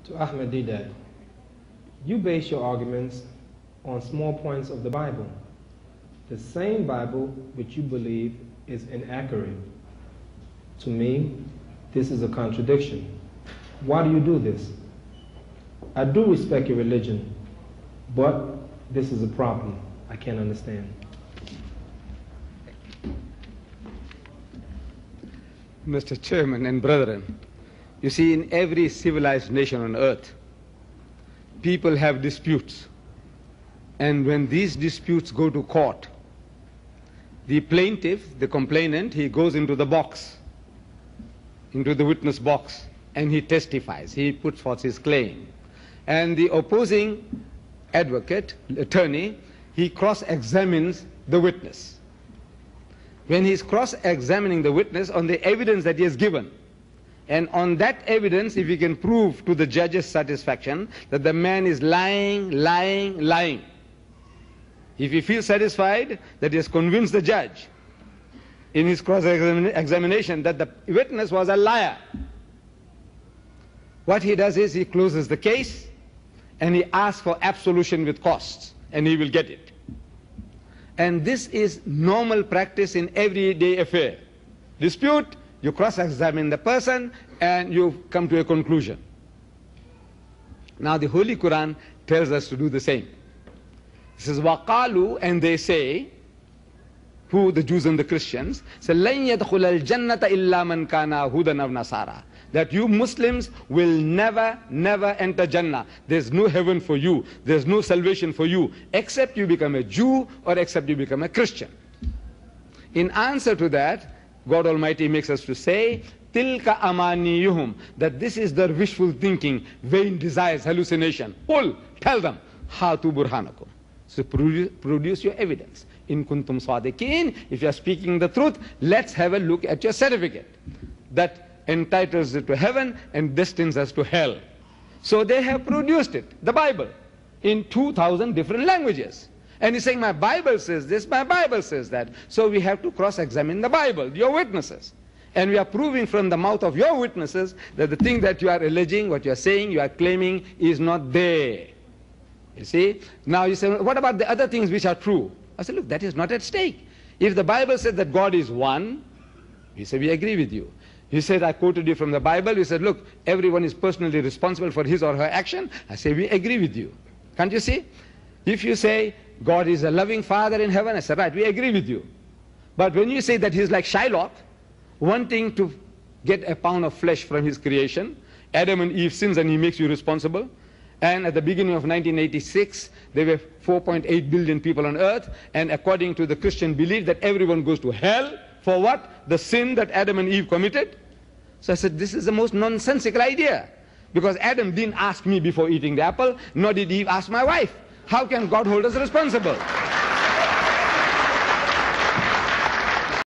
To Ahmed Deedat, you base your arguments on small points of the Bible, the same Bible which you believe is inaccurate. To me, this is a contradiction. Why do you do this? I do respect your religion, but this is a problem I can't understand. Mr. Chairman and brethren, you see, in every civilized nation on earth, people have disputes. And when these disputes go to court, the plaintiff, the complainant, he goes into the box, into the witness box, and he testifies. He puts forth his claim. And the opposing advocate, attorney, he cross-examines the witness. When he's cross-examining the witness on the evidence that he has given, and on that evidence, if he can prove to the judge's satisfaction that the man is lying, if he feels satisfied that he has convinced the judge in his cross-examination that the witness was a liar, what he does is he closes the case and he asks for absolution with costs, and he will get it. And this is normal practice in everyday affair. Dispute, you cross-examine the person and you come to a conclusion. Now the Holy Quran tells us to do the same. It says, وَقَالُوا, and they say, who, the Jews and the Christians, say, لَن يَدْخُلَ الْجَنَّةَ إِلَّا مَنْ كَانَ هُودًا أَوْ نَصَارَى, that you Muslims will never enter Jannah. There's no heaven for you. There's no salvation for you, except you become a Jew or except you become a Christian. In answer to that, God Almighty makes us to say, Tilka amaniyuhum, that this is their wishful thinking, vain desires, hallucination. Qul, tell them, hatu burhanakum. So produce your evidence. In kuntum sadiqin, if you are speaking the truth, let's have a look at your certificate that entitles it to heaven and destines us to hell. So they have produced it, the Bible, in 2,000 different languages. And he's saying, my Bible says this, my Bible says that. So we have to cross-examine the Bible, your witnesses. And we are proving from the mouth of your witnesses that the thing that you are alleging, what you are saying, you are claiming is not there. You see? Now you say, what about the other things which are true? I said, look, that is not at stake. If the Bible said that God is one, we say, we agree with you. He said, I quoted you from the Bible. He said, look, everyone is personally responsible for his or her action. I say, we agree with you. Can't you see? If you say, God is a loving Father in heaven, I said, right, we agree with you. But when you say that he's like Shylock, wanting to get a pound of flesh from his creation, Adam and Eve sins and he makes you responsible, and at the beginning of 1986, there were 4.8 billion people on earth, and according to the Christian belief that everyone goes to hell, for what? The sin that Adam and Eve committed. So I said, this is the most nonsensical idea, because Adam didn't ask me before eating the apple, nor did Eve ask my wife. How can God hold us responsible?